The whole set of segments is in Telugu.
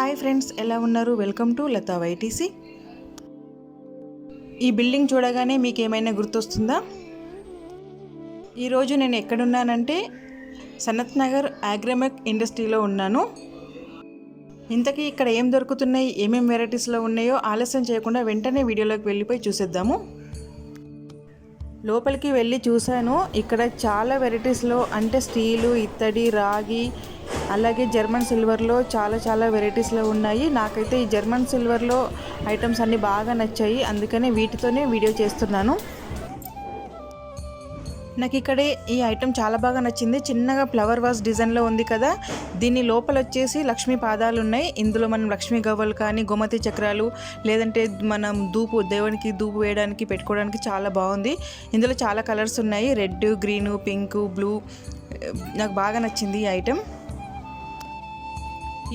హాయ్ ఫ్రెండ్స్, ఎలా ఉన్నారు? Welcome to Latha YTC. ఈ బిల్డింగ్ చూడగానే మీకు ఏమైనా గుర్తొస్తుందా? ఈరోజు నేను ఎక్కడున్నానంటే సనత్ నగర్ అగ్రోమెక్ ఇండస్ట్రీలో ఉన్నాను. ఇంతకీ ఇక్కడ ఏం దొరుకుతున్నాయి, ఏమేం వెరైటీస్లో ఉన్నాయో ఆలస్యం చేయకుండా వెంటనే వీడియోలోకి వెళ్ళిపోయి చూసేద్దాము. లోపలికి వెళ్ళి చూశాను. ఇక్కడ చాలా వెరైటీస్లో అంటే స్టీలు, ఇత్తడి, రాగి, అలాగే జర్మన్ సిల్వర్లో చాలా వెరైటీస్లో ఉన్నాయి. నాకైతే ఈ జర్మన్ సిల్వర్లో ఐటమ్స్ అన్నీ బాగా నచ్చాయి, అందుకనే వీటితోనే వీడియో చేస్తున్నాను. నాకు ఇక్కడే ఈ ఐటమ్ చాలా బాగా నచ్చింది. చిన్నగా ఫ్లవర్ వాజ్ డిజైన్లో ఉంది కదా, దీని లోపల వచ్చేసి లక్ష్మీ పాదాలు ఉన్నాయి. ఇందులో మనం లక్ష్మీ గవ్వలు కానీ, గోమతి చక్రాలు, లేదంటే మనం దేవునికి ధూపు వేయడానికి పెట్టుకోవడానికి చాలా బాగుంది. ఇందులో చాలా కలర్స్ ఉన్నాయి, రెడ్, గ్రీను, పింక్, బ్లూ. నాకు బాగా నచ్చింది ఈ ఐటమ్.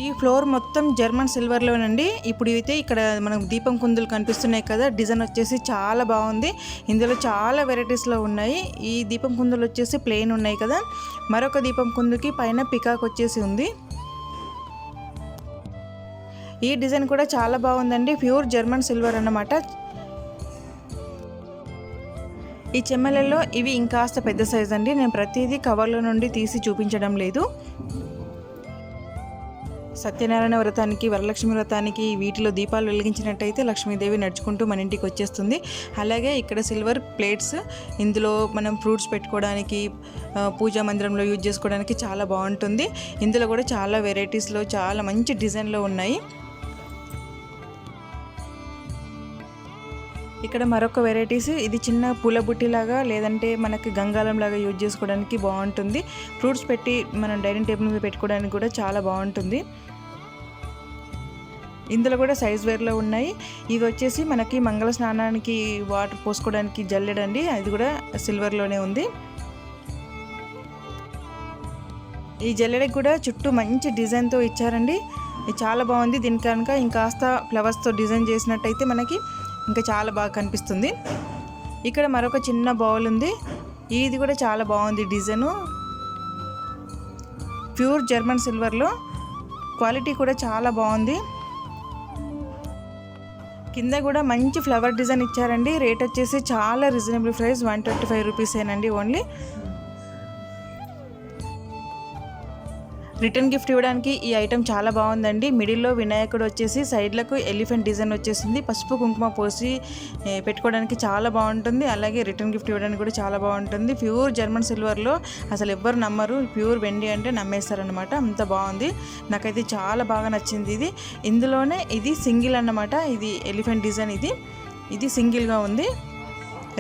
ఈ ఫ్లోర్ మొత్తం జర్మన్ సిల్వర్లోనండి. ఇప్పుడు అయితే ఇక్కడ మనకు దీపం కుందులు కనిపిస్తున్నాయి కదా, డిజైన్ వచ్చేసి చాలా బాగుంది. ఇందులో చాలా వెరైటీస్లో ఉన్నాయి. ఈ దీపం కుందులు వచ్చేసి ప్లెయిన్ ఉన్నాయి కదా, మరొక దీపం కుందుకి పైన పికాక్ వచ్చేసి ఉంది. ఈ డిజైన్ కూడా చాలా బాగుందండి, ప్యూర్ జర్మన్ సిల్వర్ అన్నమాట. ఈ చెమ్మలలో ఇవి ఇంకాస్త పెద్ద సైజ్ అండి. నేను ప్రతిదీ కవర్లో నుండి తీసి చూపించడం లేదు. సత్యనారాయణ వ్రతానికి, వరలక్ష్మి వ్రతానికి వీటిలో దీపాలు వెలిగించినట్టయితే లక్ష్మీదేవి నడుచుకుంటూ మన ఇంటికి వచ్చేస్తుంది. అలాగే ఇక్కడ సిల్వర్ ప్లేట్స్, ఇందులో మనం ఫ్రూట్స్ పెట్టుకోవడానికి, పూజా మందిరంలో యూజ్ చేసుకోవడానికి చాలా బాగుంటుంది. ఇందులో కూడా చాలా వెరైటీస్లో చాలా మంచి డిజైన్లో ఉన్నాయి. ఇక్కడ మరొక వెరైటీస్, ఇది చిన్న పూల బుట్టిలాగా లేదంటే మనకి గంగాళం లాగా యూజ్ చేసుకోవడానికి బాగుంటుంది. ఫ్రూట్స్ పెట్టి మనం డైనింగ్ టేబుల్ మీద పెట్టుకోవడానికి కూడా చాలా బాగుంటుంది. ఇందులో కూడా సైజ్ వేర్లో ఉన్నాయి. ఇది వచ్చేసి మనకి మంగళ స్నానానికి వాటర్ పోసుకోవడానికి జల్లెడండి, అది కూడా సిల్వర్లోనే ఉంది. ఈ జల్లెడకి కూడా చుట్టూ మంచి డిజైన్తో ఇచ్చారండి, ఇది చాలా బాగుంది. దీని కనుక ఇంకాస్త ఫ్లవర్స్తో డిజైన్ చేసినట్టయితే మనకి ఇంకా చాలా బాగా కనిపిస్తుంది. ఇక్కడ మరొక చిన్న బౌల్ ఉంది, ఇది కూడా చాలా బాగుంది డిజైను. ప్యూర్ జర్మన్ సిల్వర్లో, క్వాలిటీ కూడా చాలా బాగుంది. కింద కూడా మంచి ఫ్లవర్ డిజైన్ ఇచ్చారండి. రేట్ వచ్చేసి చాలా రీజనబుల్ ప్రైస్, 125 రూపీసేనండి ఓన్లీ. రిటర్న్ గిఫ్ట్ ఇవ్వడానికి ఈ ఐటెం చాలా బాగుందండి. మిడిల్లో వినాయకుడు వచ్చేసి, సైడ్లకు ఎలిఫెంట్ డిజైన్ వచ్చేసింది. పసుపు కుంకుమ పోసి పెట్టుకోవడానికి చాలా బాగుంటుంది. అలాగే రిటర్న్ గిఫ్ట్ ఇవ్వడానికి కూడా చాలా బాగుంటుంది. ప్యూర్ జర్మన్ సిల్వర్లో, అసలు ఎవ్వరు నమ్మరు, ప్యూర్ వెండి అంటే నమ్మేస్తారనమాట, అంత బాగుంది. నాకైతే చాలా బాగా నచ్చింది ఇది. ఇందులోనే ఇది సింగిల్ అన్నమాట, ఇది ఎలిఫెంట్ డిజైన్, ఇది సింగిల్గా ఉంది.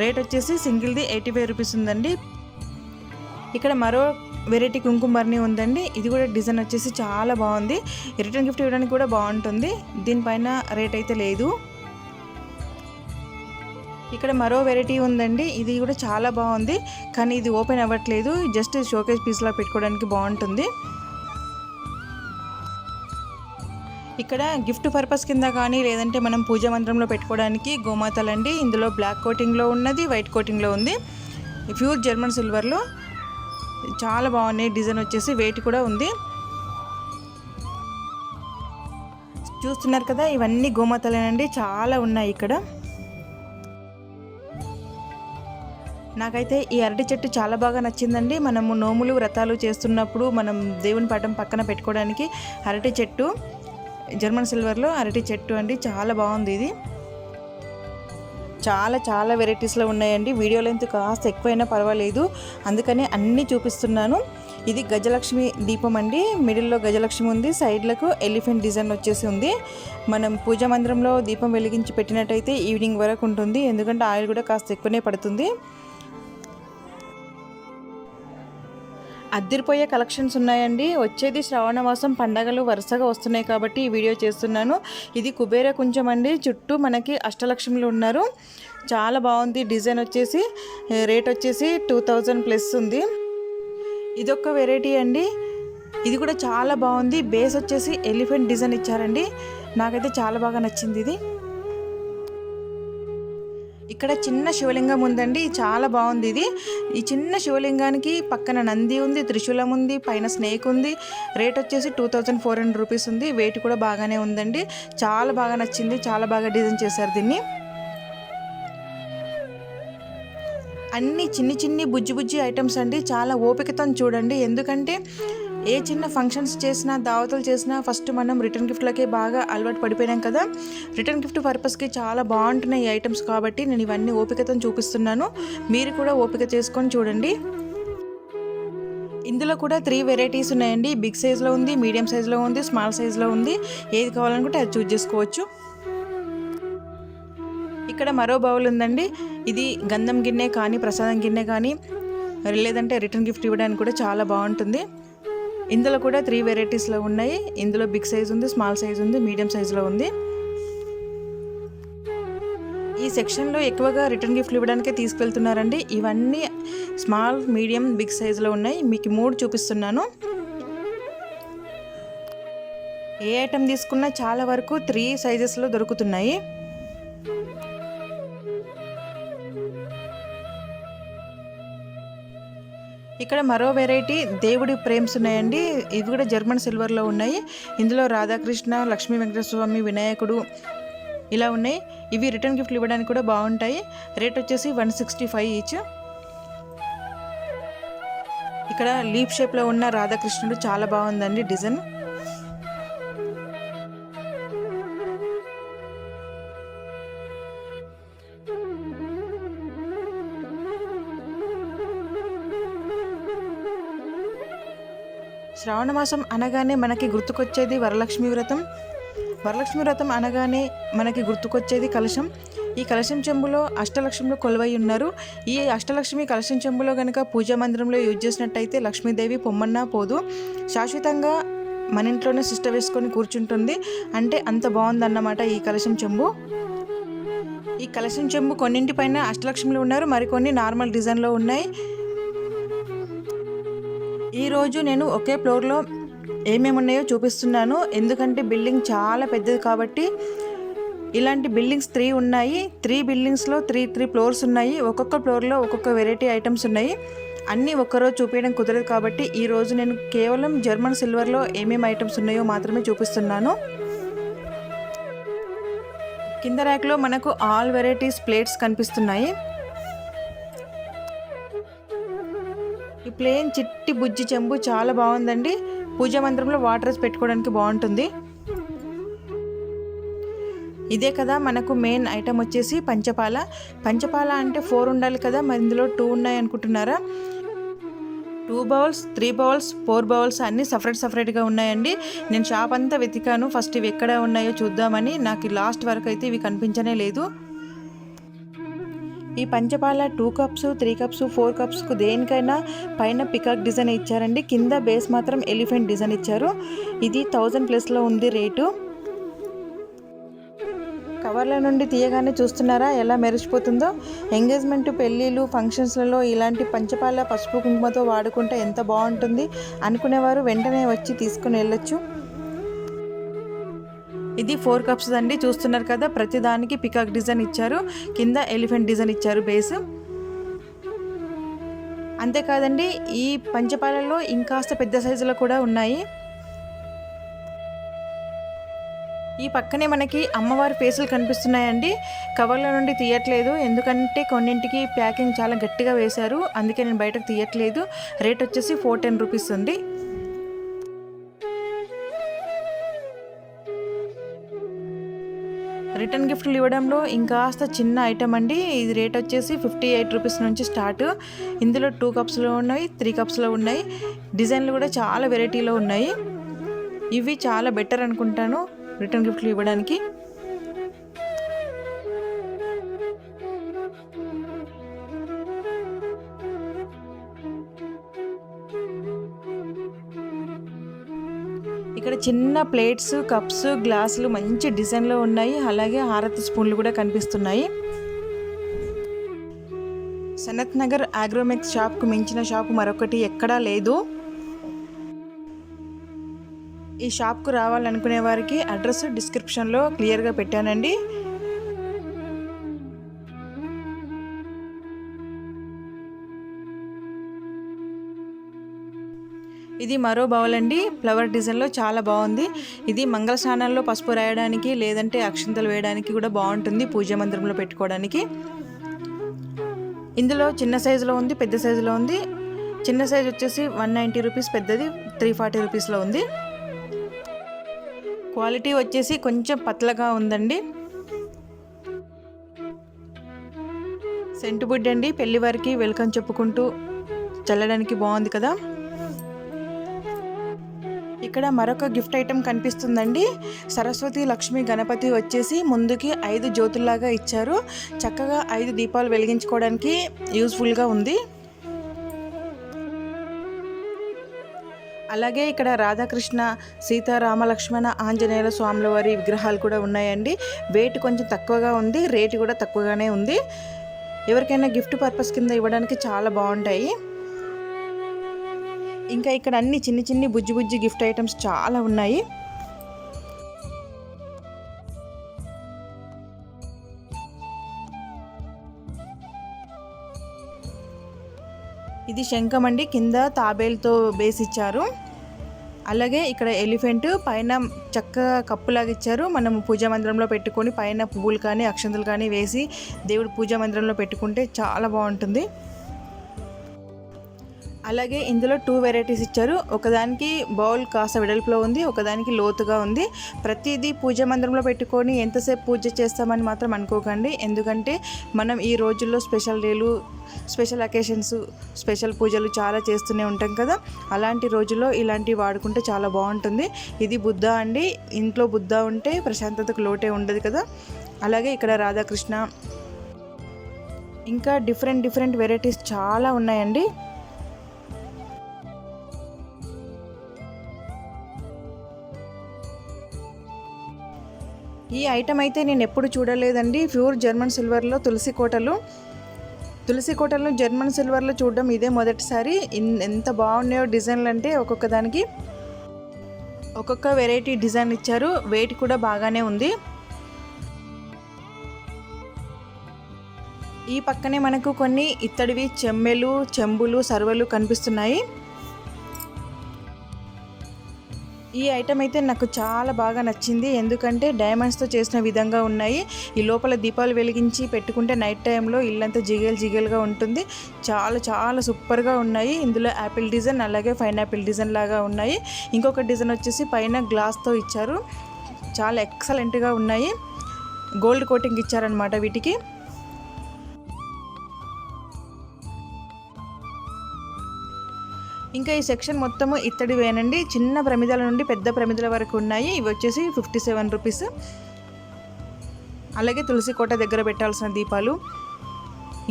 రేట్ వచ్చేసి సింగిల్ది 85 రూపీస్ ఉందండి. ఇక్కడ మరో వెరైటీ కుంకుమర్ని ఉందండి, ఇది కూడా డిజైన్ వచ్చేసి చాలా బాగుంది. రిటర్న్ గిఫ్ట్ ఇవ్వడానికి కూడా బాగుంటుంది. దీనిపైన రేట్ అయితే లేదు. ఇక్కడ మరో వెరైటీ ఉందండి, ఇది కూడా చాలా బాగుంది, కానీ ఇది ఓపెన్ అవ్వట్లేదు, జస్ట్ షోకేస్ పీస్లా పెట్టుకోవడానికి బాగుంటుంది. ఇక్కడ గిఫ్ట్ పర్పస్ కింద కానీ, లేదంటే మనం పూజా మందిరంలో పెట్టుకోవడానికి గోమాతలండి. ఇందులో బ్లాక్ కోటింగ్లో ఉన్నది, వైట్ కోటింగ్లో ఉంది. ప్యూర్ జర్మన్ సిల్వర్లో చాలా బాగున్నాయి. డిజైన్ వచ్చేసి వెయిట్ కూడా ఉంది. చూస్తున్నారు కదా, ఇవన్నీ గోమాతలేనండి, చాలా ఉన్నాయి ఇక్కడ. నాకైతే ఈ అరటి చెట్టు చాలా బాగా నచ్చిందండి. మనము నోములు, వ్రతాలు చేస్తున్నప్పుడు మనం దేవుని పటం పక్కన పెట్టుకోవడానికి అరటి చెట్టు, జర్మన్ సిల్వర్లో అరటి చెట్టు అండి, చాలా బాగుంది. ఇది చాలా వెరైటీస్లో ఉన్నాయండి. వీడియో లెంత్ కాస్త ఎక్కువైనా పర్వాలేదు, అందుకని అన్నీ చూపిస్తున్నాను. ఇది గజలక్ష్మి దీపం అండి, మిడిల్లో గజలక్ష్మి ఉంది, సైడ్లకు ఎలిఫెంట్ డిజైన్ వచ్చేసి ఉంది. మనం పూజా మందిరంలో దీపం వెలిగించి పెట్టినట్టయితే ఈవినింగ్ వరకు ఉంటుంది, ఎందుకంటే ఆయిల్ కూడా కాస్త ఎక్కువనే పడుతుంది. అద్దరిపోయే కలెక్షన్స్ ఉన్నాయండి. వచ్చేది శ్రావణ మాసం, పండగలు వరుసగా వస్తున్నాయి కాబట్టి ఈ వీడియో చేస్తున్నాను. ఇది కుబేర కుంచం అండి, చుట్టూ మనకి అష్టలక్ష్ములు ఉన్నారు, చాలా బాగుంది. డిజైన్ వచ్చేసి రేట్ వచ్చేసి 2000 ప్లస్ ఉంది. ఇదొక వెరైటీ అండి, ఇది కూడా చాలా బాగుంది. బేస్ వచ్చేసి ఎలిఫెంట్ డిజైన్ ఇచ్చారండి, నాకైతే చాలా బాగా నచ్చింది ఇది. ఇక్కడ చిన్న శివలింగం ఉందండి, చాలా బాగుంది ఇది. ఈ చిన్న శివలింగానికి పక్కన నంది ఉంది, త్రిశూలం ఉంది, పైన స్నేక్ ఉంది. రేట్ వచ్చేసి 2400 రూపీస్ ఉంది. వెయిట్ కూడా బాగానే ఉందండి. చాలా బాగా నచ్చింది, చాలా బాగా డిజైన్ చేశారు దీన్ని. అన్ని చిన్ని బుజ్జి ఐటమ్స్ అండి. చాలా ఓపికతో చూడండి, ఎందుకంటే ఏ చిన్న ఫంక్షన్స్ చేసినా దావతులు చేసినా ఫస్ట్ మనం రిటర్న్ గిఫ్ట్లకే బాగా అలవాటు పడిపోయినాం కదా. రిటర్న్ గిఫ్ట్ పర్పస్కి చాలా బాగుంటున్నాయి ఈ ఐటమ్స్ కాబట్టి నేను ఇవన్నీ ఓపికతో చూపిస్తున్నాను. మీరు కూడా ఓపిక చేసుకొని చూడండి. ఇందులో కూడా 3 వెరైటీస్ ఉన్నాయండి. బిగ్ సైజ్లో ఉంది, మీడియం సైజులో ఉంది, స్మాల్ సైజులో ఉంది. ఏది కావాలనుకుంటే అది చూస్ చేసుకోవచ్చు. ఇక్కడ మరో బౌల్ ఉందండి. ఇది గంధం గిన్నె కానీ ప్రసాదం గిన్నె కానీ లేదంటే రిటర్న్ గిఫ్ట్ ఇవ్వడానికి కూడా చాలా బాగుంటుంది. ఇందులో కూడా 3 వెరైటీస్లో ఉన్నాయి. ఇందులో బిగ్ సైజ్ ఉంది, స్మాల్ సైజ్ ఉంది, మీడియం సైజులో ఉంది. ఈ సెక్షన్లో ఎక్కువగా రిటర్న్ గిఫ్ట్లు ఇవ్వడానికే తీసుకెళ్తున్నారండి. ఇవన్నీ స్మాల్, మీడియం, బిగ్ సైజులో ఉన్నాయి. మీకు 3 చూపిస్తున్నాను. ఏ ఐటెం తీసుకున్నా చాలా వరకు 3 సైజెస్లో దొరుకుతున్నాయి. ఇక్కడ మరో వెరైటీ దేవుడి ఫ్రేమ్స్ ఉన్నాయండి. ఇవి కూడా జర్మన్ సిల్వర్లో ఉన్నాయి. ఇందులో రాధాకృష్ణ, లక్ష్మీ వెంకటేశ్వర స్వామి, వినాయకుడు ఇలా ఉన్నాయి. ఇవి రిటర్న్ గిఫ్ట్లు ఇవ్వడానికి కూడా బాగుంటాయి. రేట్ వచ్చేసి 165 ఈచ్. ఇక్కడ లీఫ్ షేప్లో ఉన్న రాధాకృష్ణుడు చాలా బాగుందండి డిజైన్. శ్రావణ మాసం అనగానే మనకి గుర్తుకొచ్చేది వరలక్ష్మి వ్రతం. వరలక్ష్మి వ్రతం అనగానే మనకి గుర్తుకొచ్చేది కలశం. ఈ కలశం చెంబులో అష్టలక్ష్ములు కొలువై ఉన్నారు. ఈ అష్టలక్ష్మి కలశం చెంబులో కనుక పూజా మందిరంలో యూజ్ చేసినట్టయితే లక్ష్మీదేవి పొమ్మన్నా పోదు, శాశ్వతంగా మన ఇంట్లోనే సిస్ట వేసుకొని కూర్చుంటుంది. అంటే అంత బాగుందన్నమాట ఈ కలశం చెంబు. ఈ కలశం చెంబు కొన్నింటిపైన అష్టలక్ష్ములు ఉన్నారు, మరికొన్ని నార్మల్ డిజైన్లో ఉన్నాయి. ఈరోజు నేను ఒకే ఫ్లోర్లో ఏమేమి ఉన్నాయో చూపిస్తున్నాను, ఎందుకంటే బిల్డింగ్ చాలా పెద్దది కాబట్టి. ఇలాంటి బిల్డింగ్స్ 3 ఉన్నాయి. 3 బిల్డింగ్స్లో 3 ఫ్లోర్స్ ఉన్నాయి. ఒక్కొక్క ఫ్లోర్లో ఒక్కొక్క వెరైటీ ఐటమ్స్ ఉన్నాయి. అన్నీ ఒక్కరోజు చూపించడం కుదరదు కాబట్టి ఈరోజు నేను కేవలం జర్మన్ సిల్వర్లో ఏమేమి ఐటమ్స్ ఉన్నాయో మాత్రమే చూపిస్తున్నాను. కింద ర్యాక్లో మనకు ఆల్ వెరైటీస్ ప్లేట్స్ కనిపిస్తున్నాయి. ఈ ప్లేన్ చిట్టి బుజ్జి చెంబు చాలా బాగుందండి. పూజా మందిరంలో వాటర్ పెట్టుకోవడానికి బాగుంటుంది. ఇదే కదా మనకు మెయిన్ ఐటమ్ వచ్చేసి పంచపాల. పంచపాల అంటే 4 ఉండాలి కదా, మరి ఇందులో 2 ఉన్నాయి అనుకుంటున్నారా? 2 బౌల్స్, 3 బౌల్స్, 4 బౌల్స్ అన్నీ సపరేట్గా ఉన్నాయండి. నేను షాప్ అంతా వెతికాను ఫస్ట్ ఇవి ఎక్కడ ఉన్నాయో చూద్దామని. నాకు లాస్ట్ వరకు అయితే ఇవి కనిపించనే లేదు. ఈ పంచపాల 2 కప్స్, 3 కప్స్, 4 కప్స్కు దేనికైనా పైన పికాక్ డిజైన్ ఇచ్చారండి. కింద బేస్ మాత్రం ఎలిఫెంట్ డిజైన్ ఇచ్చారు. ఇది 1000+ ఉంది రేటు. కవర్ల నుండి తీయగానే చూస్తున్నారా ఎలా మెరిసిపోతుందో. ఎంగేజ్మెంట్, పెళ్ళిళ్ళు, ఫంక్షన్స్లలో ఇలాంటి పంచపాల పసుపు కుంకుమతో వాడుకుంటే ఎంత బాగుంటుంది అనుకునేవారు వెంటనే వచ్చి తీసుకుని వెళ్ళొచ్చు. ఇది 4 కప్స్ అండి. చూస్తున్నారు కదా, ప్రతి దానికి పికాక్ డిజైన్ ఇచ్చారు, కింద ఎలిఫెంట్ డిజైన్ ఇచ్చారు బేస్. అంతేకాదండి, ఈ పంచపాలలో ఇంకాస్త పెద్ద సైజులో కూడా ఉన్నాయి. ఈ పక్కనే మనకి అమ్మవారి ఫేసులు కనిపిస్తున్నాయండి. కవర్ల నుండి తీయట్లేదు, ఎందుకంటే కొన్నింటికి ప్యాకింగ్ చాలా గట్టిగా వేశారు, అందుకే నేను బయటకు తీయట్లేదు. రేట్ వచ్చేసి 410 రూపీస్ ఉంది. రిటర్న్ గిఫ్ట్లు ఇవ్వడంలో ఇంకాస్త చిన్న ఐటమ్ అండి. ఇది రేట్ వచ్చేసి 58 రూపీస్ నుంచి స్టార్ట్. ఇందులో 2 కప్స్లో ఉన్నాయి, 3 కప్స్లో ఉన్నాయి. డిజైన్లు కూడా చాలా వెరైటీలో ఉన్నాయి. ఇవి చాలా బెటర్ అనుకుంటాను రిటర్న్ గిఫ్ట్లు ఇవ్వడానికి. ఇక్కడ చిన్న ప్లేట్స్, కప్స్, గ్లాసులు మంచి డిజైన్లో ఉన్నాయి. అలాగే హారతి స్పూన్లు కూడా కనిపిస్తున్నాయి. సనత్ నగర్ ఆగ్రోమెక్స్ షాప్కు మించిన షాప్ మరొకటి ఎక్కడా లేదు. ఈ షాప్కు రావాలనుకునే వారికి అడ్రస్ డిస్క్రిప్షన్లో క్లియర్గా పెట్టానండి. ఇది మరో బౌల్ అండి, ఫ్లవర్ డిజైన్లో చాలా బాగుంది. ఇది మంగళ స్నానాల్లో పసుపు రాయడానికి లేదంటే అక్షింతలు వేయడానికి కూడా బాగుంటుంది, పూజా మందిరంలో పెట్టుకోవడానికి. ఇందులో చిన్న సైజులో ఉంది, పెద్ద సైజులో ఉంది. చిన్న సైజు వచ్చేసి 190 రూపీస్, పెద్దది 340 రూపీస్లో ఉంది. క్వాలిటీ వచ్చేసి కొంచెం పతలగా ఉందండి. సెంటు బుడ్డి అండి, పెళ్లి వారికి వెల్కమ్ చెప్పుకుంటూ చల్లడానికి బాగుంది కదా. ఇక్కడ మరొక గిఫ్ట్ ఐటెం కనిపిస్తుందండి. సరస్వతి, లక్ష్మి, గణపతి వచ్చేసి ముందుకి 5 జ్యోతుల్లాగా ఇచ్చారు. చక్కగా 5 దీపాలు వెలిగించుకోవడానికి యూస్ఫుల్గా ఉంది. అలాగే ఇక్కడ రాధాకృష్ణ, సీతారామ లక్ష్మణ, ఆంజనేయుల స్వాముల వారి విగ్రహాలు కూడా ఉన్నాయండి. వెయిట్ కొంచెం తక్కువగా ఉంది, రేటు కూడా తక్కువగానే ఉంది. ఎవరికైనా గిఫ్ట్ పర్పస్ కింద ఇవ్వడానికి చాలా బాగుంటాయి. ఇంకా ఇక్కడ అన్ని చిన్ని చిన్ని బుజ్జి బుజ్జి గిఫ్ట్ ఐటమ్స్ చాలా ఉన్నాయి. ఇది శంఖం అండి, కింద తాబేలుతో బేస్ ఇచ్చారు. అలాగే ఇక్కడ ఎలిఫెంట్, పైన చక్కగా కప్పులాగా ఇచ్చారు. మనం పూజా మందిరంలో పెట్టుకొని పైన పువ్వులు కానీ అక్షంతలు కానీ వేసి దేవుడు పూజా మందిరంలో పెట్టుకుంటే చాలా బాగుంటుంది. అలాగే ఇందులో 2 వెరైటీస్ ఇచ్చారు. ఒకదానికి బౌల్ కాస్త వెడల్పులో ఉంది, ఒకదానికి లోతుగా ఉంది. ప్రతిదీ పూజా మందిరంలో పెట్టుకొని ఎంతసేపు పూజ చేస్తామని మాత్రం అనుకోకండి. ఎందుకంటే మనం ఈ రోజుల్లో స్పెషల్ డేలు, స్పెషల్ అకేషన్స్, స్పెషల్ పూజలు చాలా చేస్తూనే ఉంటాం కదా. అలాంటి రోజుల్లో ఇలాంటివి వాడుకుంటే చాలా బాగుంటుంది. ఇది బుద్ధ అండి, ఇంట్లో బుద్ధ ఉంటే ప్రశాంతతకు లోటే ఉండదు కదా. అలాగే ఇక్కడ రాధాకృష్ణ, ఇంకా డిఫరెంట్ వెరైటీస్ చాలా ఉన్నాయండి. ఈ ఐటమ్ అయితే నేను ఎప్పుడు చూడలేదండి. ప్యూర్ జర్మన్ సిల్వర్లో తులసి కోటలను జర్మన్ సిల్వర్లో చూడడం ఇదే మొదటిసారి. ఎంత బాగున్నాయో డిజైన్లు అంటే ఒక్కొక్క దానికి ఒక్కొక్క వెరైటీ డిజైన్ ఇచ్చారు. వెయిట్ కూడా బాగానే ఉంది. ఈ పక్కనే మనకు కొన్ని ఇత్తడివి చెంబెలు, చెంబులు, సర్వలు కనిపిస్తున్నాయి. ఈ ఐటమ్ అయితే నాకు చాలా బాగా నచ్చింది. ఎందుకంటే డైమండ్స్తో చేసిన విధంగా ఉన్నాయి. ఈ లోపల దీపాలు వెలిగించి పెట్టుకుంటే నైట్ టైంలో ఇల్లంతా జిగేలుగా ఉంటుంది. చాలా సూపర్గా ఉన్నాయి. ఇందులో యాపిల్ డిజైన్, అలాగే పైనాపిల్ డిజైన్ లాగా ఉన్నాయి. ఇంకొక డిజైన్ వచ్చేసి పైన గ్లాస్తో ఇచ్చారు. చాలా ఎక్సలెంట్గా ఉన్నాయి. గోల్డ్ కోటింగ్ ఇచ్చారనమాట వీటికి. ఇంకా ఈ సెక్షన్ మొత్తము ఇత్తడి వేనండి. చిన్న ప్రమిదల నుండి పెద్ద ప్రమిదల వరకు ఉన్నాయి. ఇవి వచ్చేసి 57 రూపీస్. అలాగే తులసి కోట దగ్గర పెట్టాల్సిన దీపాలు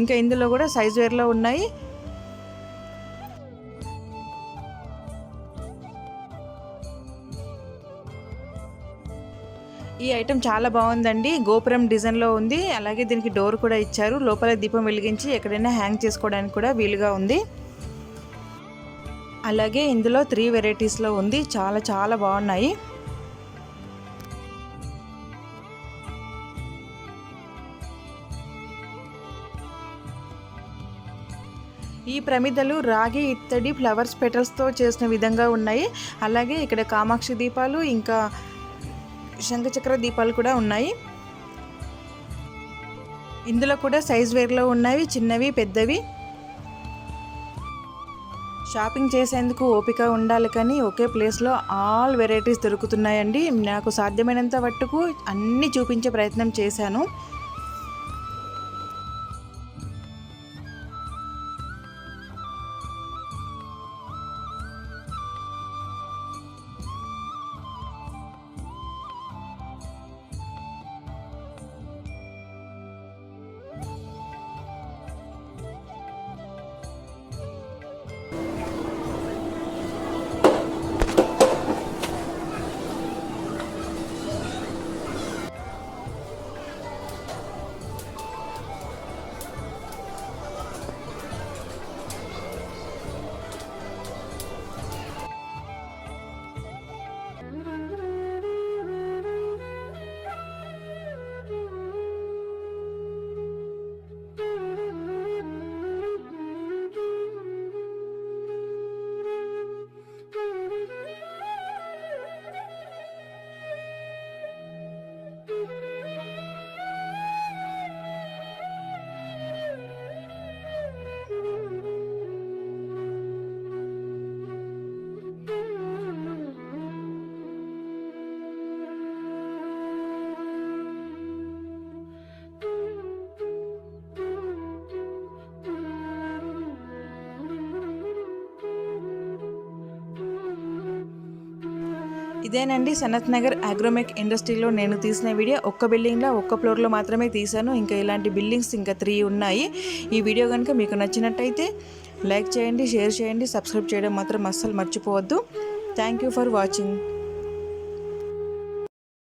ఇంకా ఇందులో కూడా సైజ్ వేర్లో ఉన్నాయి. ఈ ఐటెం చాలా బాగుందండి. గోపురం డిజైన్లో ఉంది. అలాగే దీనికి డోర్ కూడా ఇచ్చారు. లోపల దీపం వెలిగించి ఎక్కడైనా హ్యాంగ్ చేసుకోవడానికి కూడా వీలుగా ఉంది. అలాగే ఇందులో 3 వెరైటీస్లో ఉంది. చాలా బాగున్నాయి. ఈ ప్రమిదలు రాగి, ఇత్తడి, ఫ్లవర్స్ పెటల్స్తో చేసిన విధంగా ఉన్నాయి. అలాగే ఇక్కడ కామాక్షి దీపాలు, ఇంకా శంఖచక్ర దీపాలు కూడా ఉన్నాయి. ఇందులో కూడా సైజ్ వేర్లో ఉన్నవి, చిన్నవి, పెద్దవి. షాపింగ్ చేసేందుకు ఓపిక ఉండాలి, కానీ ఒకే ప్లేస్లో ఆల్ వెరైటీస్ దొరుకుతున్నాయండి. నాకు సాధ్యమైనంత మట్టుకు అన్నీ చూపించే ప్రయత్నం చేశాను. ఇదేనండి సనత్ నగర్ అగ్రోమెక్ ఇండస్ట్రీలో నేను తీసిన వీడియో. ఒక్క బిల్డింగ్లో ఒక్క ఫ్లోర్లో మాత్రమే తీశాను. ఇంకా ఇలాంటి బిల్డింగ్స్ ఇంకా 3 ఉన్నాయి. ఈ వీడియో కనుక మీకు నచ్చినట్టయితే లైక్ చేయండి, షేర్ చేయండి, సబ్స్క్రైబ్ చేయడం మాత్రం అస్సలు మర్చిపోవద్దు. Thank you for watching.